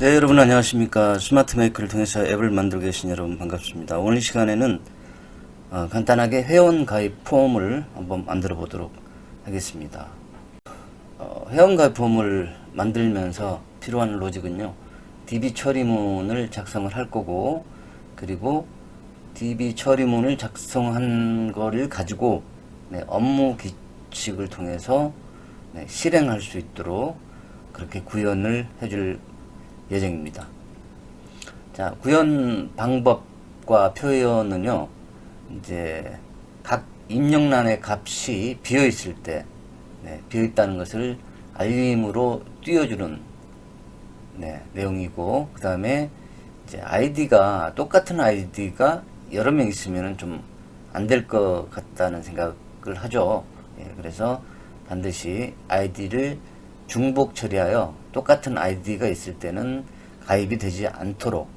네, 여러분 안녕하십니까. 스마트 메이커를 통해서 앱을 만들고 계신 여러분 반갑습니다. 오늘 시간에는 간단하게 회원 가입 폼을 한번 만들어 보도록 하겠습니다. 회원 가입 폼을 만들면서 필요한 로직은요, DB 처리문을 작성을 할 거고, 그리고 DB 처리문을 작성한 거를 가지고 업무 규칙을 통해서 실행할 수 있도록 그렇게 구현을 해줄 예정입니다. 자, 구현 방법과 표현은요, 이제 각 입력란의 값이 비어 있을 때, 비어 있다는 것을 알림으로 띄워주는 내용이고, 그 다음에 이제 아이디가 똑같은 아이디가 여러 명 있으면 좀 안 될 것 같다는 생각을 하죠. 그래서 반드시 아이디를 중복 처리하여 똑같은 아이디가 있을 때는 가입이 되지 않도록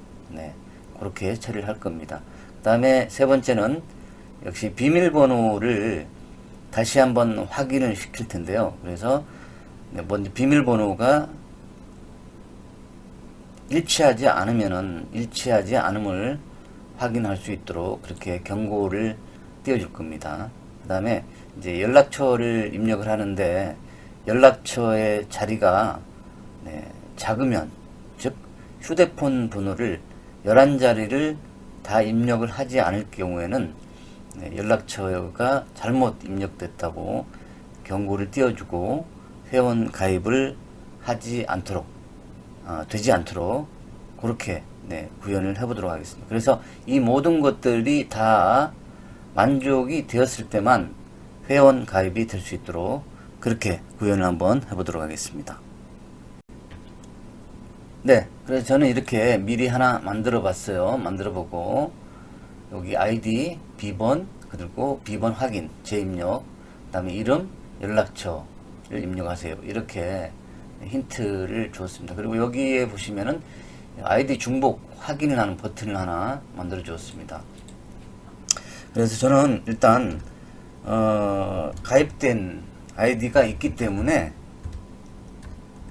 그렇게 처리를 할 겁니다. 그 다음에 세 번째는 역시 비밀번호를 다시 한번 확인을 시킬 텐데요. 그래서 먼저 비밀번호가 일치하지 않음을 확인할 수 있도록 그렇게 경고를 띄워줄 겁니다. 그 다음에 이제 연락처를 입력을 하는데 연락처의 자리가 작으면, 즉 휴대폰 번호를 11자리를 다 입력을 하지 않을 경우에는 연락처가 잘못 입력됐다고 경고를 띄워주고 회원 가입을 하지 않도록 되지 않도록 그렇게 구현을 해보도록 하겠습니다. 그래서 이 모든 것들이 다 만족이 되었을 때만 회원 가입이 될 수 있도록 그렇게 구현을 한번 해보도록 하겠습니다. 그래서 저는 이렇게 미리 하나 만들어 봤어요. 만들어 보고 여기 아이디, 비번, 그리고 비번 확인, 재입력, 그 다음에 이름, 연락처를 입력하세요. 이렇게 힌트를 주었습니다. 그리고 여기에 보시면은 아이디 중복 확인을 하는 버튼을 하나 만들어 주었습니다. 그래서 저는 일단 가입된 아이디가 있기 때문에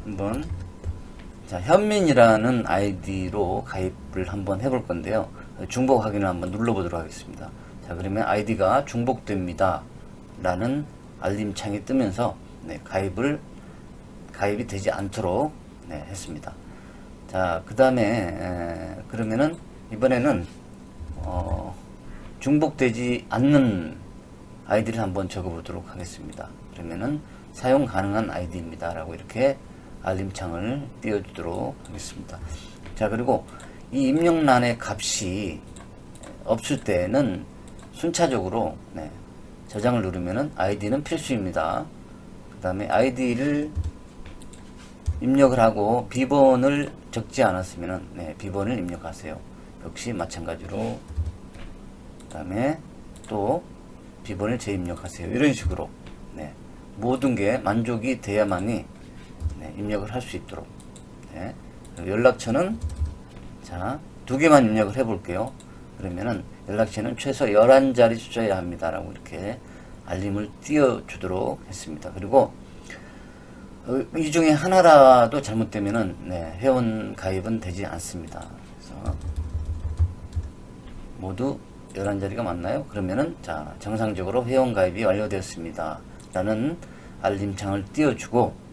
한번 현민이라는 아이디로 가입을 한번 해볼 건데요. 중복 확인을 한번 눌러보도록 하겠습니다. 자, 그러면 아이디가 중복됩니다 라는 알림창이 뜨면서 가입이 되지 않도록 했습니다. 자, 그 다음에 그러면은 이번에는 중복되지 않는 아이디를 한번 적어보도록 하겠습니다. 그러면은 사용 가능한 아이디입니다 라고 이렇게 알림창을 띄워주도록 하겠습니다. 자, 그리고 이 입력란의 값이 없을 때는 순차적으로 저장을 누르면은 아이디는 필수입니다. 그 다음에 아이디를 입력을 하고 비번을 적지 않았으면은 비번을 입력하세요. 역시 마찬가지로 그 다음에 또 비번을 재입력하세요. 이런 식으로 모든 게 만족이 돼야만이 입력을 할 수 있도록. 연락처는 자, 2개만 입력을 해 볼게요. 그러면은 연락처는 최소 11자리 숫자여야 합니다 라고 이렇게 알림을 띄워주도록 했습니다. 그리고 이 중에 하나라도 잘못되면은 회원 가입은 되지 않습니다. 그래서 모두 11자리가 맞나요? 그러면은 자, 정상적으로 회원 가입이 완료되었습니다 라는 알림창을 띄워주고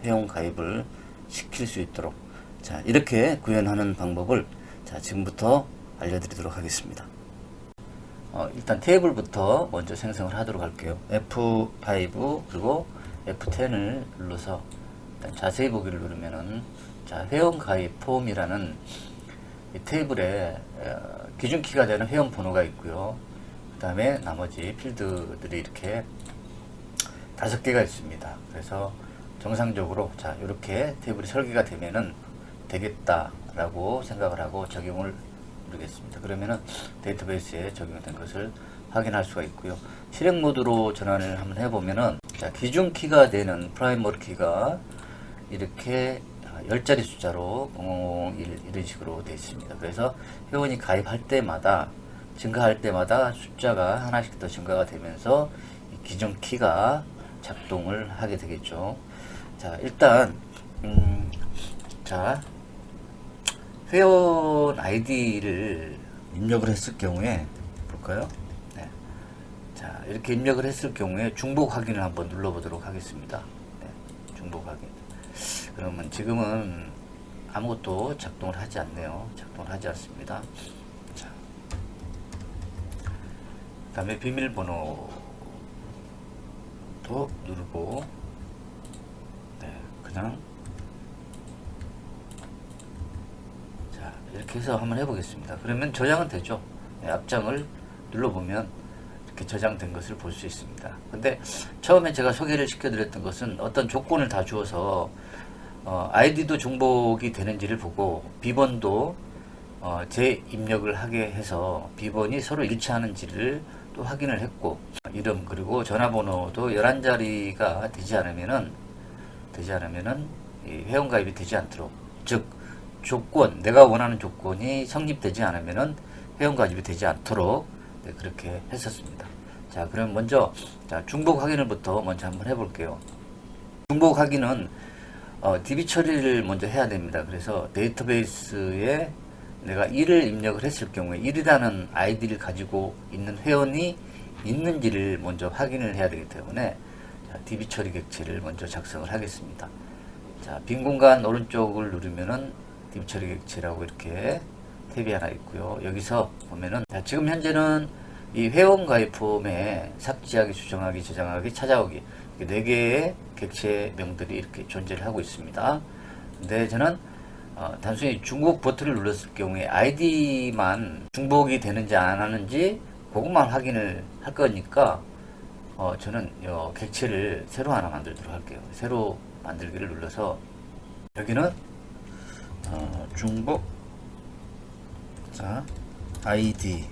회원 가입을 시킬 수 있도록 자, 이렇게 구현하는 방법을 자, 지금부터 알려드리도록 하겠습니다. 일단 테이블부터 먼저 생성을 하도록 할게요. F5 그리고 F10을 눌러서 일단 자세히 보기를 누르면은 자, 회원 가입 폼이라는 이 테이블에 기준키가 되는 회원 번호가 있고요. 그 다음에 나머지 필드들이 이렇게 5개가 있습니다. 그래서 정상적으로 자, 이렇게 테이블이 설계가 되면은 되겠다라고 생각을 하고 적용을 누르겠습니다. 그러면은 데이터베이스에 적용된 것을 확인할 수가 있고요. 실행 모드로 전환을 한번 해보면은 자, 기준 키가 되는 프라이머리 키가 이렇게 10자리 숫자로 001 이런 식으로 되어 있습니다. 그래서 회원이 가입할 때마다 증가할 때마다 숫자가 하나씩 더 증가가 되면서 이 기준 키가 작동을 하게 되겠죠. 자, 일단 자, 회원 아이디를 입력을 했을 경우에 볼까요? 네. 자, 이렇게 입력을 했을 경우에 중복 확인을 한번 눌러보도록 하겠습니다. 네. 중복 확인. 그러면 지금은 아무것도 작동을 하지 않네요. 작동을 하지 않습니다. 자, 그 다음에 비밀번호도 누르고, 네, 그냥, 자, 이렇게 해서 한번 해보겠습니다. 그러면 저장은 되죠. 네, 앞장을 눌러보면 이렇게 저장된 것을 볼 수 있습니다. 근데 처음에 제가 소개를 시켜드렸던 것은 어떤 조건을 다 주어서 아이디도 중복이 되는지를 보고 비번도 재입력을 하게 해서 비번이 서로 일치하는지를 또 확인을 했고, 이름 그리고 전화번호도 11자리가 되지 않으면은 이 회원가입이 되지 않도록, 즉 조건, 내가 원하는 조건이 성립되지 않으면은 회원가입이 되지 않도록, 네, 그렇게 했었습니다. 자, 그럼 먼저 중복 확인을부터 먼저 한번 해볼게요. 중복 확인은 DB 처리를 먼저 해야 됩니다. 그래서 데이터베이스에 내가 1을 입력을 했을 경우에 1이라는 아이디를 가지고 있는 회원이 있는지를 먼저 확인을 해야 되기 때문에 DB 처리 객체를 먼저 작성을 하겠습니다. 자, 빈 공간 오른쪽을 누르면은 DB 처리 객체라고 이렇게 탭이 하나 있고요. 여기서 보면은 지금 현재는 이 회원 가입 폼에 삭제하기, 수정하기, 저장하기, 찾아오기 4개의 객체명들이 이렇게 존재를 하고 있습니다. 근데 저는 단순히 중복 버튼을 눌렀을 경우에 아이디만 중복이 되는지 안 하는지 그것만 확인을 할 거니까 저는 객체를 새로 하나 만들도록 할게요. 새로 만들기를 눌러서 여기는 중복, 자, 아이디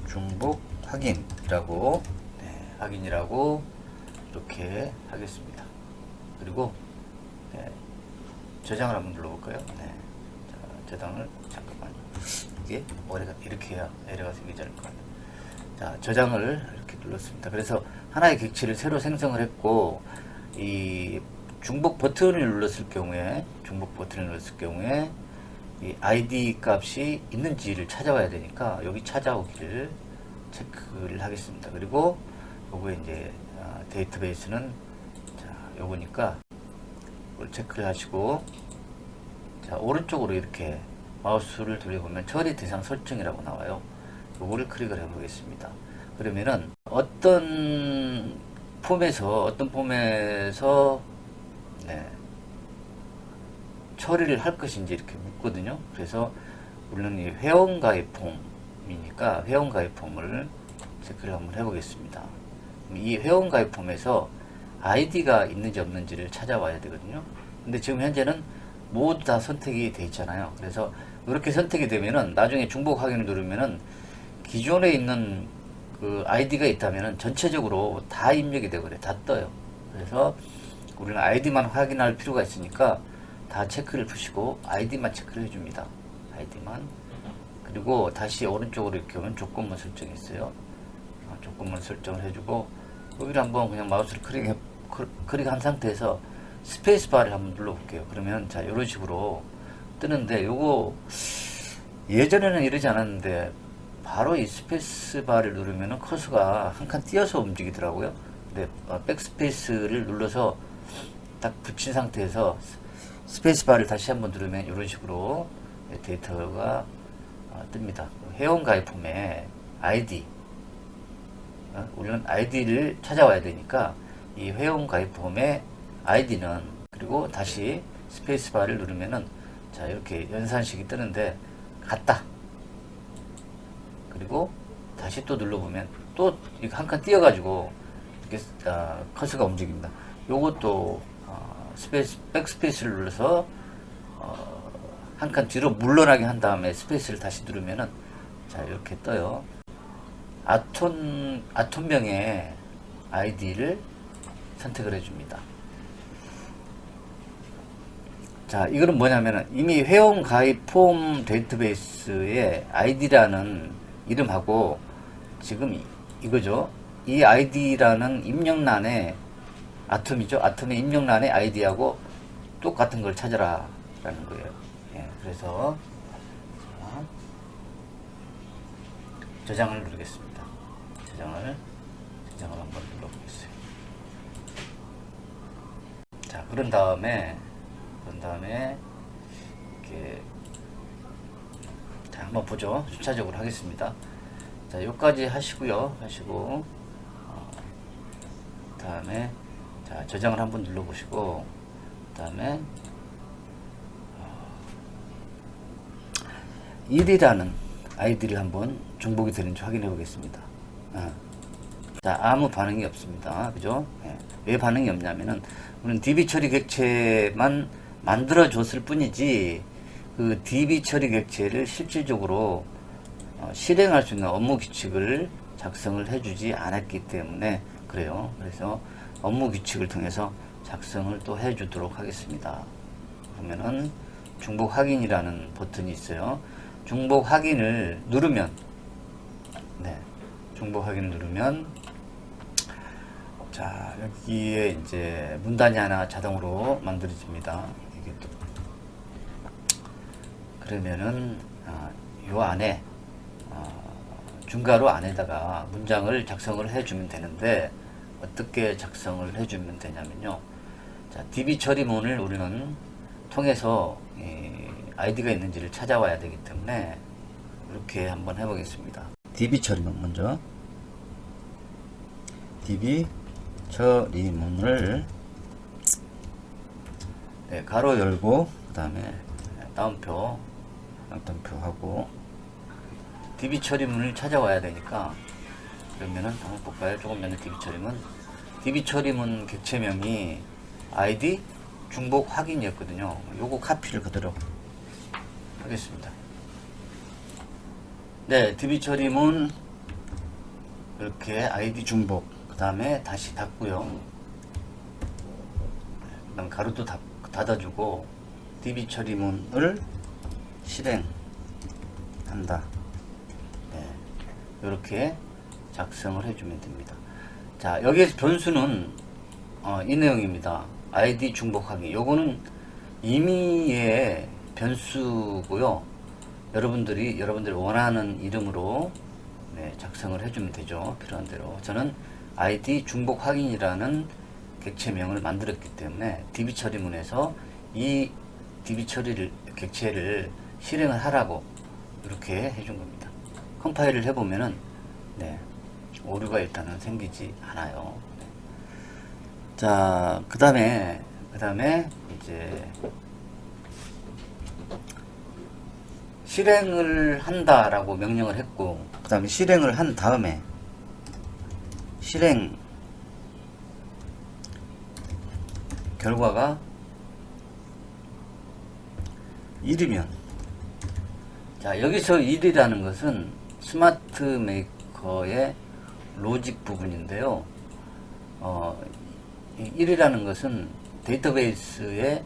중복 확인이라고, 네, 확인이라고 이렇게 하겠습니다. 그리고 네, 저장을 한번 눌러볼까요? 네. 자, 저장을 잠깐만요. 이게 오래가 이렇게 해야 에러가 생기지 않을 것 같아요. 자, 저장을 이렇게 눌렀습니다. 그래서 하나의 객체를 새로 생성을 했고, 이 중복 버튼을 눌렀을 경우에 이 아이디 값이 있는지를 찾아와야 되니까 여기 찾아오기를 체크를 하겠습니다. 그리고 요거에 이제 데이터베이스는 자, 요거니까 이걸 체크를 하시고, 자, 오른쪽으로 이렇게 마우스를 돌려보면 처리 대상 설정이라고 나와요. 요거를 클릭을 해보겠습니다. 그러면은 어떤 폼에서 네, 처리를 할 것인지 이렇게 묻거든요. 그래서 물론 이 회원가입 폼이니까 회원가입 폼을 체크를 한번 해보겠습니다. 이 회원가입 폼에서 아이디가 있는지 없는지를 찾아와야 되거든요. 근데 지금 현재는 모두 다 선택이 돼 있잖아요. 그래서 이렇게 선택이 되면은 나중에 중복 확인을 누르면은 기존에 있는 그 아이디가 있다면은 전체적으로 다 입력이 되고 그래, 다 떠요. 그래서 우리는 아이디만 확인할 필요가 있으니까 다 체크를 푸시고 아이디만 체크를 해줍니다. 아이디만. 그리고 다시 오른쪽으로 이렇게 오면 조건만 설정이 있어요. 조건만 설정을 해주고, 여기를 한번 그냥 마우스를 클릭한 상태에서 스페이스바를 한번 눌러볼게요. 그러면 자, 이런 식으로 뜨는데, 요거 예전에는 이러지 않았는데 바로 이 스페이스바를 누르면은 커서가 한 칸 띄어서 움직이더라고요. 근데 백스페이스를 눌러서 딱 붙인 상태에서 스페이스바를 다시 한번 누르면 이런 식으로 데이터가 뜹니다. 회원가입 폼에 아이디, 우리는 아이디를 찾아와야 되니까 이 회원가입 폼의 아이디는, 그리고 다시 스페이스바를 누르면은 자, 이렇게 연산식이 뜨는데 같다. 그리고 다시 또 눌러보면 또 한 칸 띄어가지고 이렇게 커서가 움직입니다. 요것도 백스페이스를 눌러서 한 칸 뒤로 물러나게 한 다음에 스페이스를 다시 누르면은 자, 이렇게 떠요. 아톰명의 아이디를 선택을 해줍니다. 자, 이거는 뭐냐면은 이미 회원 가입 폼 데이터베이스에 아이디라는 이름하고 지금 이거죠. 이 아이디라는 입력란에 아톰이죠. 아톰의 입력란에 아이디하고 똑같은 걸 찾아라 라는 거예요. 예, 그래서 자, 저장을 누르겠습니다. 저장을 한번 눌러보겠어요. 자, 그런 다음에 이렇게 자, 한번 보죠. 순차적으로 하겠습니다. 자, 여기까지 하시고요. 다음에 자, 저장을 한번 눌러보시고 다음에 1이라는 아이디를 한번 중복이 되는지 확인해 보겠습니다. 자, 아무 반응이 없습니다. 그죠? 예. 왜 반응이 없냐면은 우리는 DB 처리 객체만 만들어 줬을 뿐이지 그 DB 처리 객체를 실질적으로 실행할 수 있는 업무 규칙을 작성을 해주지 않았기 때문에 그래요. 그래서 업무 규칙을 통해서 작성을 또 해주도록 하겠습니다. 그러면은 중복 확인이라는 버튼이 있어요. 중복 확인을 누르면, 네, 중복 확인을 누르면, 자, 여기에 이제 문단이 하나 자동으로 만들어집니다. 이게 또, 그러면은, 요 안에, 중괄호 안에다가 문장을 작성을 해주면 되는데, 어떻게 작성을 해주면 되냐면요. 자, DB 처리문을 우리는 통해서 아이디가 있는지를 찾아와야 되기 때문에 이렇게 한번 해보겠습니다. DB 처리문 먼저 DB 처리문을 네, 가로 열고 그 다음에 따옴표 하고 DB 처리문을 찾아와야 되니까 그러면은 한번 볼까요? 조금 전에 DB 처리문 객체명이 아이디 중복 확인이었거든요. 요거 카피를 그대로 하겠습니다. 네, DB 처리문 이렇게 아이디 중복 그 다음에 다시 닫고요. 그 다음 가로도 닫아주고 DB 처리문을 실행한다. 네, 이렇게 작성을 해주면 됩니다. 자, 여기에서 변수는 이 내용입니다. 아이디 중복 확인. 요거는 임의의 변수고요. 여러분들이 원하는 이름으로 네, 작성을 해주면 되죠. 필요한 대로. 저는 아이디 중복 확인이라는 객체명을 만들었기 때문에 DB 처리문에서 이 DB 처리를 객체를 실행을 하라고 이렇게 해준 겁니다. 컴파일을 해보면은 네, 오류가 일단은 생기지 않아요. 네. 자, 그 다음에 이제 실행을 한다라고 명령을 했고, 그 다음에 실행을 한 다음에 실행 결과가 1이면, 자, 여기서 1이라는 것은 스마트 메이커의 로직 부분인데요. 1이라는 것은 데이터베이스에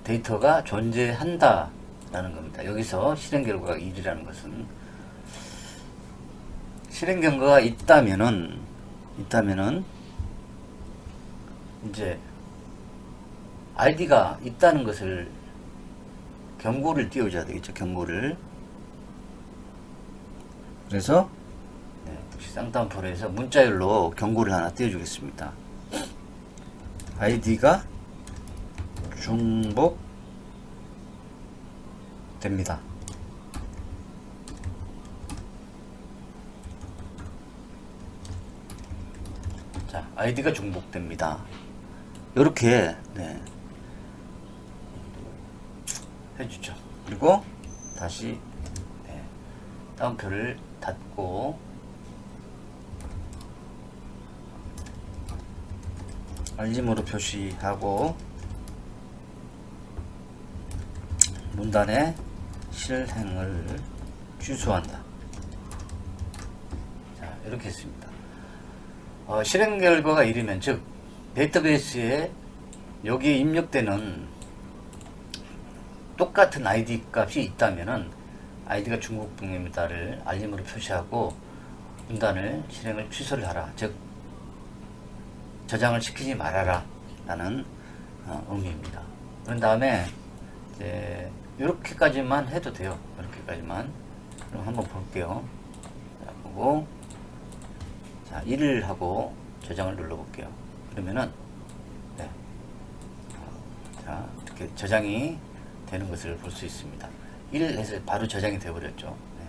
데이터가 존재한다 라는 겁니다. 여기서 실행 결과가 1이라는 것은 실행 결과가 있다면은 이제 아이디가 있다는 것을 경고를 띄워줘야 되겠죠. 경고를. 그래서 네, 쌍따옴표에서 문자열로 경고를 하나 띄워주겠습니다. 아이디가 중복됩니다. 자, 아이디가 중복됩니다. 이렇게 네, 해주죠. 그리고 다시 네, 따옴표를 닫고 알림으로 표시하고 문단에 실행을 취소한다. 자, 이렇게 했습니다. 실행 결과가 1이면, 즉 데이터베이스에 여기에 입력되는 똑같은 아이디 값이 있다면은 아이디가 중복됩니다를 알림으로 표시하고 문단을 실행을 취소를 하라. 즉 저장을 시키지 말아라 라는 의미입니다. 그런 다음에 이제 이렇게까지만 해도 돼요. 이렇게까지만. 그럼 한번 볼게요. 자, 보고 자 1을 하고 저장을 눌러볼게요. 그러면은 네. 자 이렇게 저장이 되는 것을 볼 수 있습니다. 1 해서 바로 저장이 되어버렸죠. 네.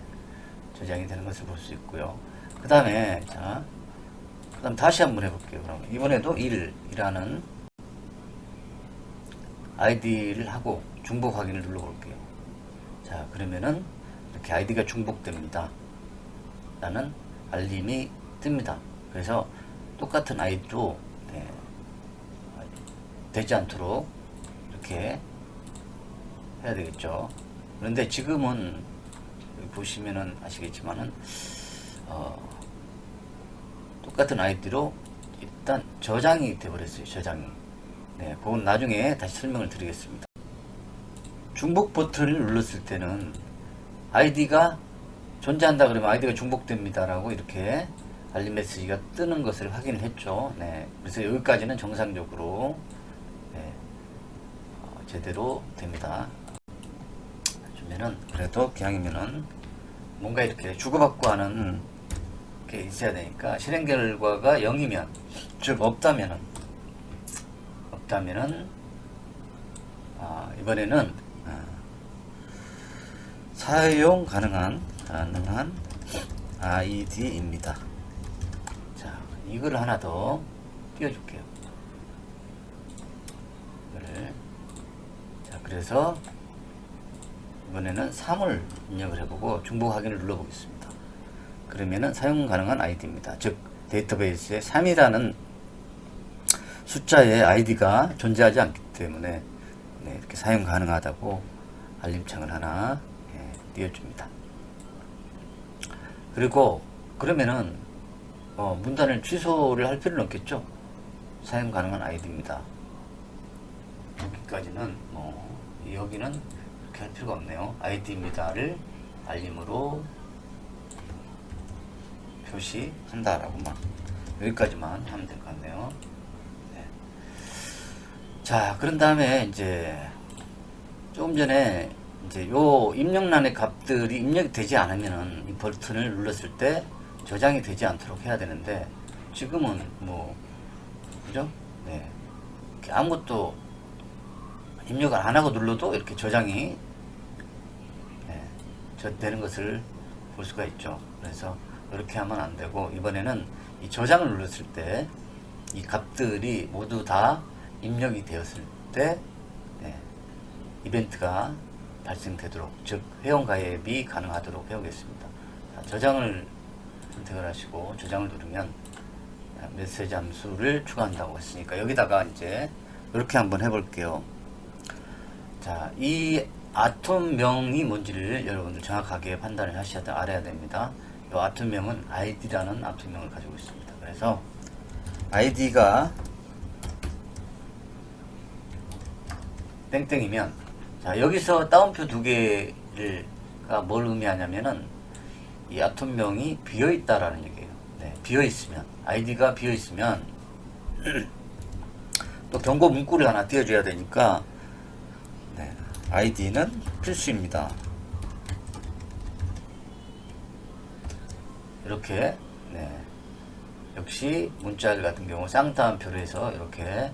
저장이 되는 것을 볼 수 있고요. 그 다음에 자 그다음 다시 한번 해볼게요. 그럼 이번에도 1이라는 아이디를 하고 중복 확인을 눌러볼게요. 자 그러면은 이렇게 아이디가 중복됩니다. 라는 알림이 뜹니다. 그래서 똑같은 아이디로 네, 되지 않도록 이렇게 해야 되겠죠. 그런데 지금은 여기 보시면은 아시겠지만은 똑같은 아이디로 일단 저장이 되어버렸어요. 저장이. 네, 그건 나중에 다시 설명을 드리겠습니다. 중복 버튼을 눌렀을 때는 아이디가 존재한다 그러면 아이디가 중복됩니다라고 이렇게 알림 메시지가 뜨는 것을 확인을 했죠. 네, 그래서 여기까지는 정상적으로 네, 제대로 됩니다. 주면은 그래도 기왕이면은 뭔가 이렇게 주고받고 하는 게 있어야 되니까 실행 결과가 0이면 즉 없다면은 이번에는 사용 가능한 아이디입니다. 자 이거를 하나 더 띄워줄게요. 이거를 자 그래서 이번에는 3을 입력을 해보고 중복 확인을 눌러보겠습니다. 그러면은 사용 가능한 아이디입니다. 즉 데이터베이스에 3이라는 숫자의 아이디가 존재하지 않기 때문에 네, 이렇게 사용 가능하다고 알림창을 하나 띄워줍니다. 그리고 그러면은 문단을 취소를 할 필요는 없겠죠. 사용 가능한 아이디입니다. 여기까지는 여기는 이렇게 할 필요가 없네요. 아이디입니다를 알림으로 표시한다라고만 여기까지만 하면 될 것 같네요. 네. 자 그런 다음에 이제 조금 전에 이제 요 입력란의 값들이 입력이 되지 않으면은 이 버튼을 눌렀을 때 저장이 되지 않도록 해야 되는데 지금은 그죠? 네. 아무것도 입력을 안 하고 눌러도 이렇게 저장이 되는 것을 볼 수가 있죠. 그래서 이렇게 하면 안 되고 이번에는 이 저장을 눌렀을 때 이 값들이 모두 다 입력이 되었을 때 이벤트가 발생되도록 즉 회원가입이 가능하도록 해오겠습니다. 자, 저장을 선택을 하시고 저장을 누르면 메시지 함수를 추가한다고 했으니까 여기다가 이제 이렇게 한번 해볼게요. 자, 이 아톰명이 뭔지를 여러분들 정확하게 판단을 알아야 됩니다. 이 아톰명은 id라는 아톰명을 가지고 있습니다. 그래서 id가 땡땡이면 자 여기서 따옴표 두 개가 뭘 의미하냐면은 이 아톰명이 비어있다라는 얘기예요. 네, 비어있으면 id가 비어있으면 또 경고 문구를 하나 띄워줘야 되니까 id는 필수입니다. 이렇게 역시 문자열 같은 경우 쌍따옴표로 해서 이렇게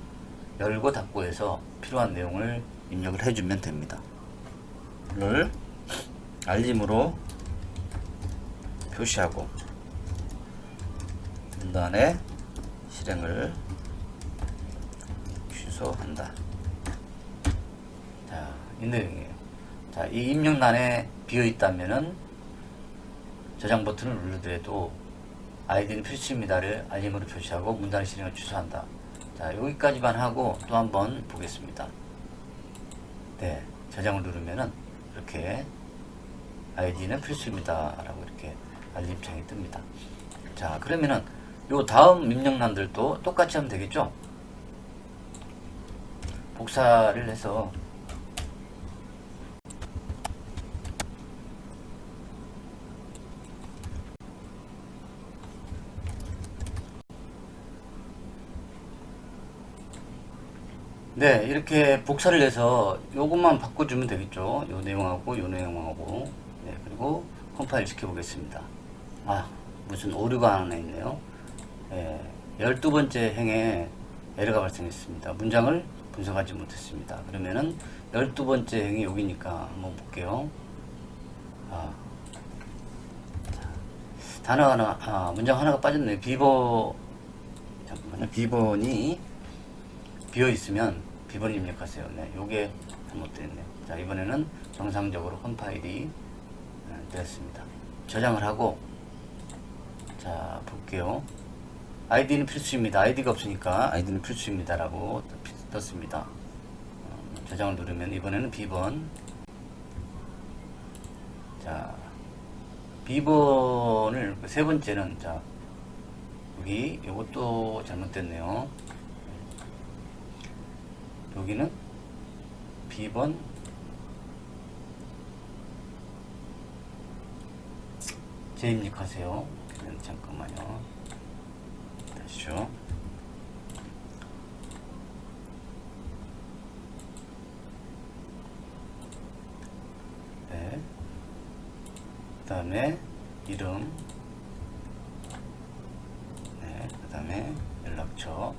열고 닫고 해서 필요한 내용을 입력을 해주면 됩니다. 이걸 알림으로 표시하고 문단에 실행을 취소한다. 자, 이 내용이에요. 자, 이 입력란에 비어 있다면은 저장 버튼을 누르더라도 아이디는 필수입니다를 알림으로 표시하고 문단의 실행을 취소한다. 자, 여기까지만 하고 또 한번 보겠습니다. 네, 저장을 누르면은 이렇게 아이디는 필수입니다 라고 이렇게 알림창이 뜹니다. 자, 그러면은 요 다음 입력란들도 똑같이 하면 되겠죠? 복사를 해서 네, 이렇게 복사를 해서 요것만 바꿔주면 되겠죠. 요 내용하고 요 내용하고. 네, 그리고 컴파일 시켜보겠습니다. 아, 무슨 오류가 하나 있네요. 예, 12번째 행에 에러가 발생했습니다. 문장을 분석하지 못했습니다. 그러면은 12번째 행이 여기니까 한번 볼게요. 아, 단어 하나, 문장 하나가 빠졌네요. 잠깐만요. 비번이 비어 있으면 비번을 입력하세요. 네, 요게 잘못됐네요. 자, 이번에는 정상적으로 홈 파일이 되었습니다. 저장을 하고, 자, 볼게요. 아이디는 필수입니다. 아이디가 없으니까 아이디는 필수입니다라고 떴습니다. 저장을 누르면 이번에는 비번. 자, 비번을 세 번째는, 자, 여기 요것도 잘못됐네요. 여기는 비번 재입력하세요. 잠깐만요. 다시요. 네. 그 다음에 이름. 네. 그 다음에 연락처.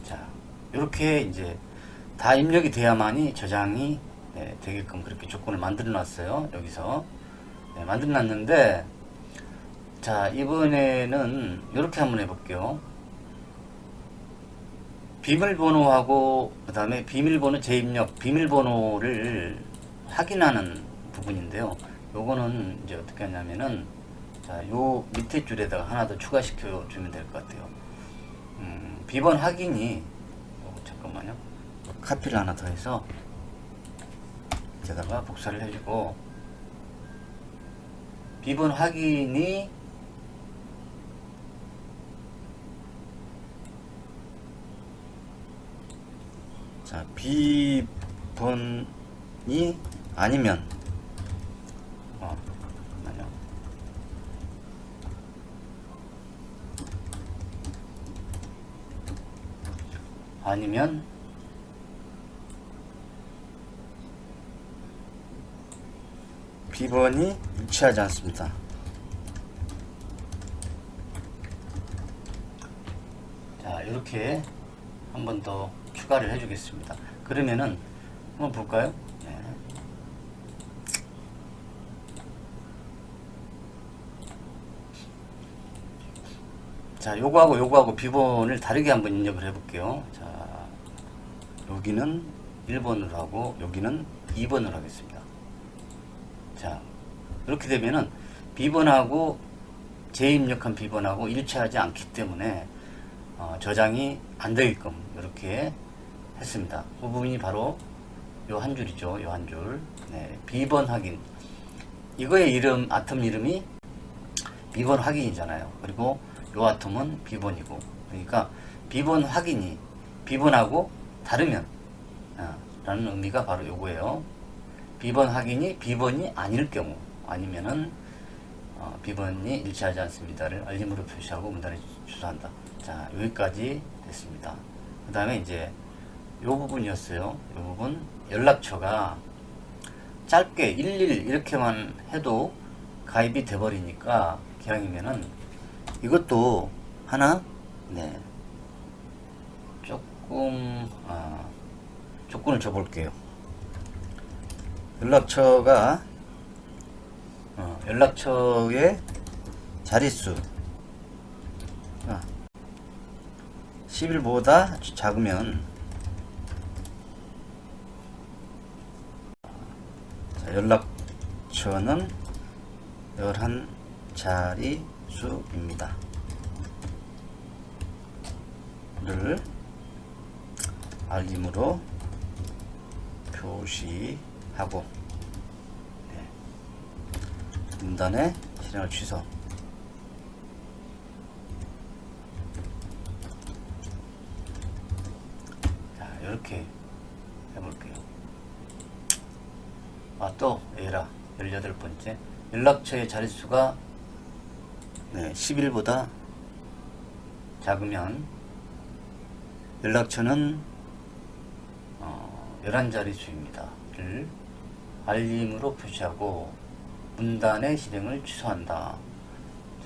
자, 이렇게 이제 다 입력이 돼야만이 저장이 되게끔 그렇게 조건을 만들어 놨어요. 여기서 만들어 놨는데, 자, 이번에는 이렇게 한번 해볼게요. 비밀번호하고 그 다음에 비밀번호 재입력, 비밀번호를 확인하는 부분인데요. 요거는 이제 어떻게 하냐면은, 자, 요 밑에 줄에다가 하나 더 추가시켜 주면 될 것 같아요. 비번 확인이, 잠깐만요. 카피를 하나 더 해서 여기다가 복사를 해주고, 비번 확인이 자, 비번이 아니면 잠깐만요. 아니면 비번이 일치하지 않습니다. 자, 이렇게 한 번 더 추가를 해주겠습니다. 그러면은 한번 볼까요? 네. 자, 요거하고 비번을 다르게 한번 입력을 해볼게요. 자, 여기는 1번으로 하고 여기는 2번으로 하겠습니다. 자, 이렇게 되면은 비번하고 재입력한 비번하고 일치하지 않기 때문에 저장이 안 되게끔 이렇게 했습니다. 그 부분이 바로 요 한 줄이죠. 요 한 줄. 네, 비번 확인. 이거의 이름, 아톰 이름이 비번 확인이잖아요. 그리고 요 아톰은 비번이고. 그러니까 비번 확인이 비번하고 다르면 라는 의미가 바로 요거예요. 비번 확인이 비번이 아닐 경우, 아니면은 비번이 일치하지 않습니다를 알림으로 표시하고 문단에 주소한다. 자, 여기까지 됐습니다. 그 다음에 이제 요 부분이었어요. 요 부분 연락처가 짧게 11 이렇게만 해도 가입이 돼버리니까 기왕이면은 이것도 하나 조금 조건을 줘볼게요. 연락처가 연락처의 자릿수 11보다 작으면, 자, 연락처는 11자릿수입니다. 를 알림으로 표시하고 문단의 실행을 취소. 자, 이렇게 해볼게요. 또 에라 18번째 연락처의 자릿수가 11보다 작으면 연락처는 11자릿수입니다.를 알림으로 표시하고 문단의 실행을 취소한다.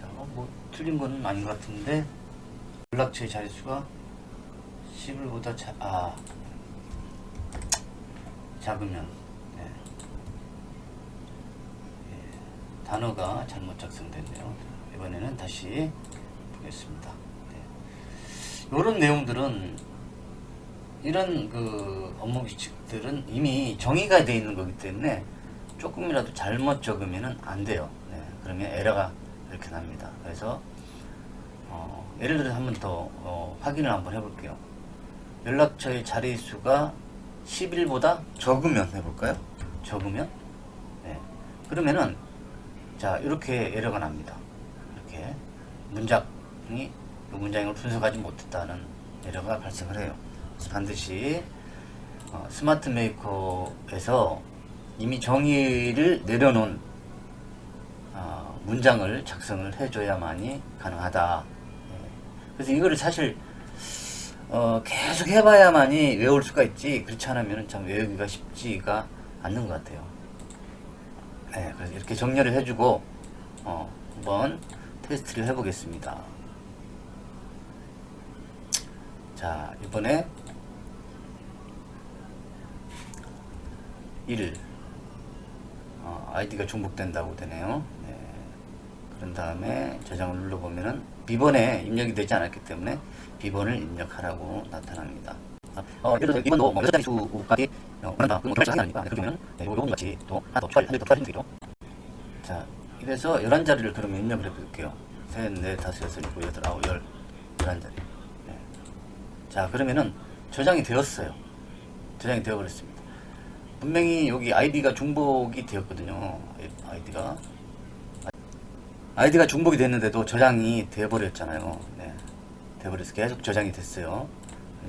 자, 뭐 틀린 거는 아닌 것 같은데 연락처의 자릿수가 11보다 작으면 단어가 잘못 작성됐네요. 이번에는 다시 보겠습니다. 이런 내용들은 이런 그 업무 규칙들은 이미 정의가 되어 있는 거기 때문에 조금이라도 잘못 적으면 안 돼요. 그러면 에러가 이렇게 납니다. 그래서 예를 들어서 한 번 더 확인을 한번 해볼게요. 연락처의 자릿수가 11보다 적으면 해볼까요? 적으면 그러면은 자 이렇게 에러가 납니다. 이렇게 문장을 분석하지 못했다는 에러가 발생을 해요. 그래서 반드시 스마트 메이커에서 이미 정의를 내려놓은 문장을 작성을 해줘야만이 가능하다. 그래서 이거를 사실 계속 해봐야만이 외울 수가 있지, 그렇지 않으면 참 외우기가 쉽지가 않는 것 같아요. 그래서 이렇게 정리를 해주고 한번 테스트를 해보겠습니다. 자, 이번에 1 아이디가 중복된다고 되네요. 그런 다음에 저장을 눌러보면은 비번에 입력이 되지 않았기 때문에 비번을 입력하라고 나타납니다. 예를 들어서 이번도 몇 자릿수까지 원한다. 그럼 결정이 아니니까 그러면 요런 같이 또 하나 더 추가를 되겠죠. 자, 이래서 11자리를 그러면 입력을 해볼게요. 3, 4, 5, 6, 7, 8, 9, 10, 11자리. 자, 그러면은 저장이 되었어요. 저장이 되어버렸습니다. 분명히 여기 아이디가 중복이 되었거든요. 아이디가 중복이 됐는데도 저장이 되어버렸잖아요. 되어버려서 계속 저장이 됐어요.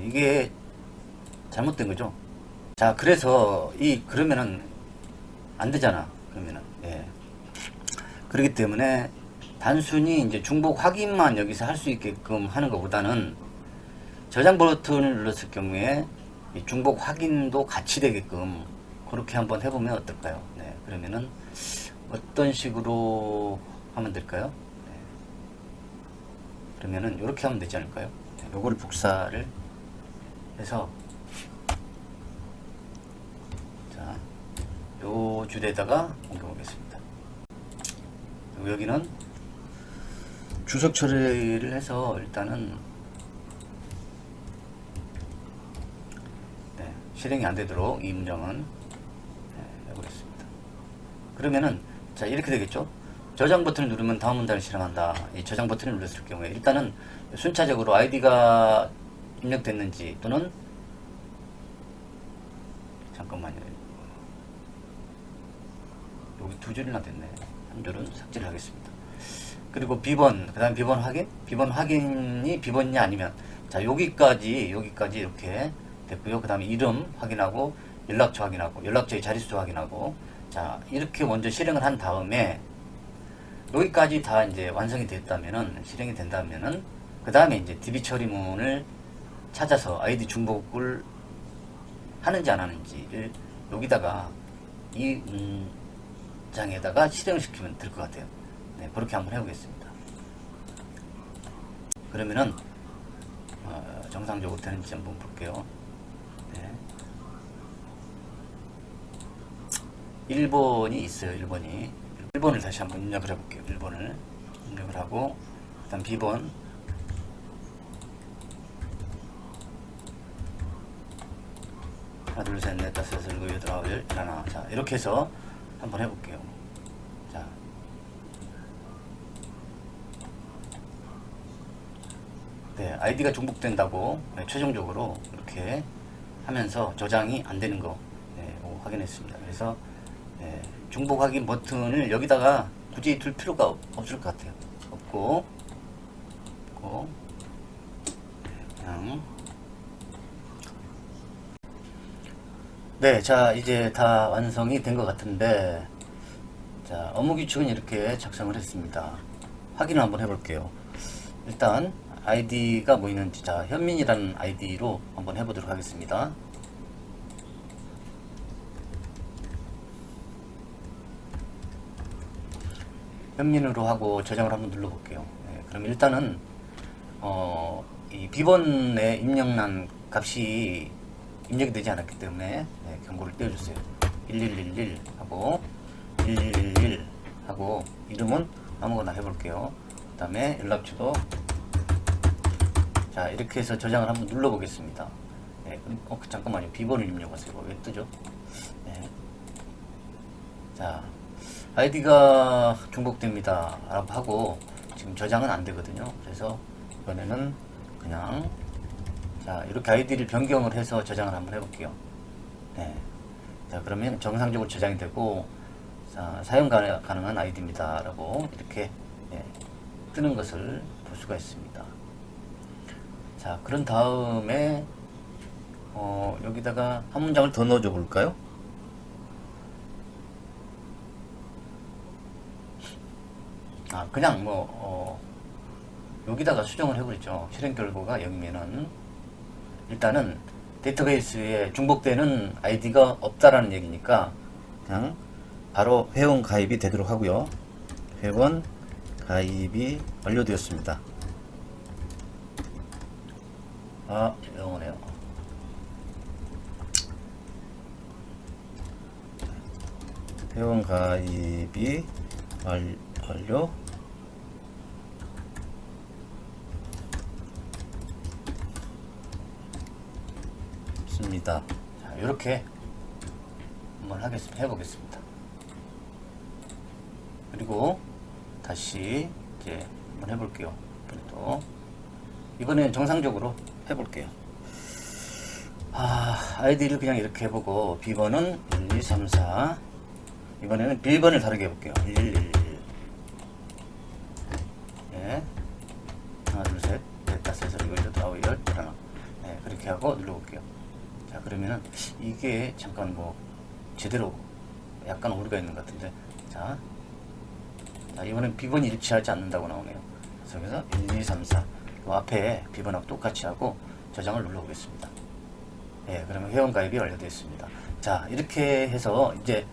이게 잘못된 거죠. 자, 그래서 그러면은 안 되잖아. 그러면은 그렇기 때문에 단순히 이제 중복 확인만 여기서 할 수 있게끔 하는 것보다는 저장 버튼을 눌렀을 경우에 이 중복 확인도 같이 되게끔 그렇게 한번 해보면 어떨까요? 그러면은 어떤 식으로 하면 될까요? 그러면은 이렇게 하면 되지 않을까요? 요거를 복사를 해서 자, 요 줄에다가 옮겨보겠습니다. 여기는 주석 처리를 해서 일단은 실행이 안 되도록 이 문장은 해보겠습니다. 그러면은 자, 이렇게 되겠죠? 저장 버튼을 누르면 다음 문단을 실행한다. 이 저장 버튼을 눌렀을 경우에 일단은 순차적으로 아이디가 입력됐는지 또는 잠깐만요. 여기 두 줄이나 됐네. 한 줄은 삭제를 하겠습니다. 그리고 비번, 그 다음 비번 확인? 비번 확인이 비번이 아니면 자, 여기까지 이렇게 됐고요. 그 다음에 이름 확인하고 연락처 확인하고 연락처의 자릿수 확인하고 자, 이렇게 먼저 실행을 한 다음에 여기까지 다 이제 완성이 됐다면은 실행이 된다면은 그 다음에 이제 DB 처리문을 찾아서 아이디 중복을 하는지 안 하는지를 여기다가 이 문장에다가 실행을 시키면 될 것 같아요. 그렇게 한번 해보겠습니다. 그러면은 정상적으로 되는지 한번 볼게요. 1번이 있어요. 1번을 다시 한번 입력을 해볼게요. 1번을 입력을 하고 그 다음 B번 하나 둘 셋 넷 다섯 여섯 일곱 여덟 아홉 열 하나. 자, 이렇게 해서 한번 해볼게요. 자, 아이디가 중복된다고 최종적으로 이렇게 하면서 저장이 안 되는 거 확인했습니다. 그래서 중복 확인 버튼을 여기다가 굳이 둘 필요가 없을 것 같아요. 없고 그냥 자, 이제 다 완성이 된 것 같은데 자, 업무 규칙은 이렇게 작성을 했습니다. 확인을 한번 해볼게요. 일단 아이디가 뭐 있는지 자, 현민이라는 아이디로 한번 해보도록 하겠습니다. 현민으로 하고 저장을 한번 눌러볼게요. 네, 그럼 일단은 이 비번에 입력란 값이 입력이 되지 않았기 때문에 네, 경고를 띄워주세요. 1111 하고 1111 하고 이름은 아무거나 해볼게요. 그 다음에 연락처도 자 이렇게 해서 저장을 한번 눌러보겠습니다. 네, 잠깐만요. 비번을 입력하세요. 왜 뜨죠? 네. 자 아이디가 중복됩니다 라고 하고 지금 저장은 안 되거든요. 그래서 이번에는 그냥 자 이렇게 아이디를 변경을 해서 저장을 한번 해볼게요. 네. 자 그러면 정상적으로 저장이 되고 자, 사용 가능한 아이디입니다 라고 이렇게 네, 뜨는 것을 볼 수가 있습니다. 자 그런 다음에 여기다가 한 문장을 더 넣어줘 볼까요? 그냥 여기다가 수정을 해버리죠. 실행 결과가 0이면은 일단은 데이터베이스에 중복되는 아이디가 없다라는 얘기니까 그냥 바로 회원 가입이 되도록 하고요. 회원 가입이 완료되었습니다. 영어네요. 회원 가입이 완료. 습니다. 자, 이렇게 한번 해보겠습니다. 그리고 다시 이제 한번 해볼게요. 또 이번엔 정상적으로 해볼게요. 아이디를 그냥 이렇게 해보고 비번은 1, 2, 3, 4 이번에는 비번을 다르게 해볼게요. 1, 1, 1, 1 예. 하나 둘 셋 넷 다섯 여섯 일곱 여덟 아홉 열 하나 네, 그렇게 하고 눌러볼게요. 자 그러면은 이게 잠깐 제대로 약간 오류가 있는 것 같은데 자 이번엔 비번이 일치하지 않는다고 나오네요. 그래서 1, 2, 3, 4 앞에 비번하고 똑같이 하고 저장을 눌러보겠습니다. 네, 그러면 회원가입이 완료되었습니다. 자 이렇게 해서 이제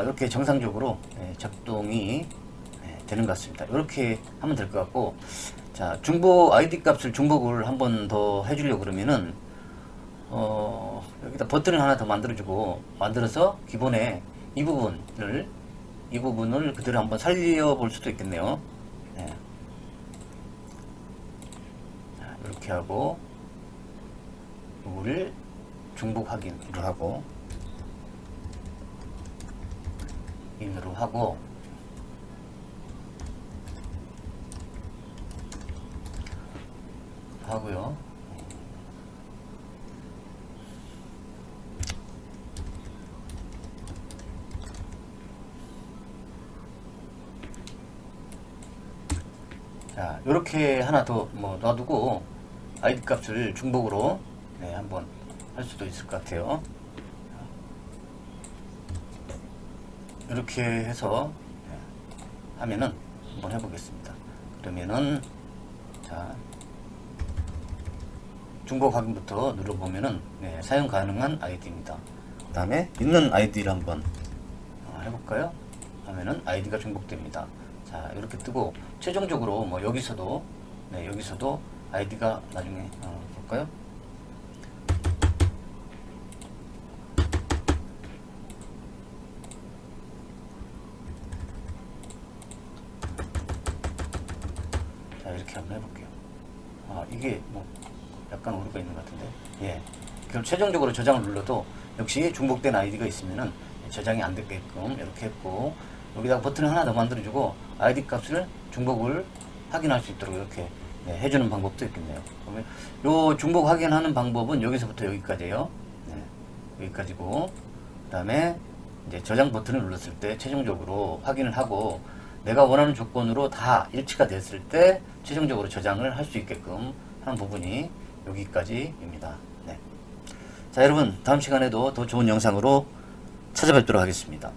이렇게 정상적으로 작동이 되는 것 같습니다. 이렇게 하면 될 것 같고 자 중복 아이디 값을 중복을 한 번 더 해주려고 그러면은 여기다 버튼을 하나 더 만들어서 기본에 이 부분을 그대로 한번 살려볼 수도 있겠네요. 네. 자, 이렇게 하고 이거를 중복 확인을 하고 인으로 하고요. 자, 요렇게 하나 더 놔두고 아이디 값을 중복으로 한번 할 수도 있을 것 같아요. 이렇게 해서 하면은 한번 해보겠습니다. 그러면은 자 중복 확인부터 눌러보면은 사용 가능한 아이디입니다. 그 다음에 있는 아이디를 한번 해볼까요? 하면은 아이디가 중복됩니다. 자 이렇게 뜨고 최종적으로 여기서도 아이디가 나중에 볼까요? 자 이렇게 한번 해볼게요. 이게 약간 오류가 있는 것 같은데 그럼 최종적으로 저장을 눌러도 역시 중복된 아이디가 있으면은 저장이 안 되게끔 이렇게 했고 여기다가 버튼을 하나 더 만들어주고 아이디 값을 중복을 확인할 수 있도록 이렇게 해주는 방법도 있겠네요. 그러면 요 중복 확인하는 방법은 여기서부터 여기까지예요. 여기까지고 그 다음에 이제 저장 버튼을 눌렀을 때 최종적으로 확인을 하고 내가 원하는 조건으로 다 일치가 됐을 때 최종적으로 저장을 할 수 있게끔 하는 부분이 여기까지입니다. 자 여러분 다음 시간에도 더 좋은 영상으로 찾아뵙도록 하겠습니다.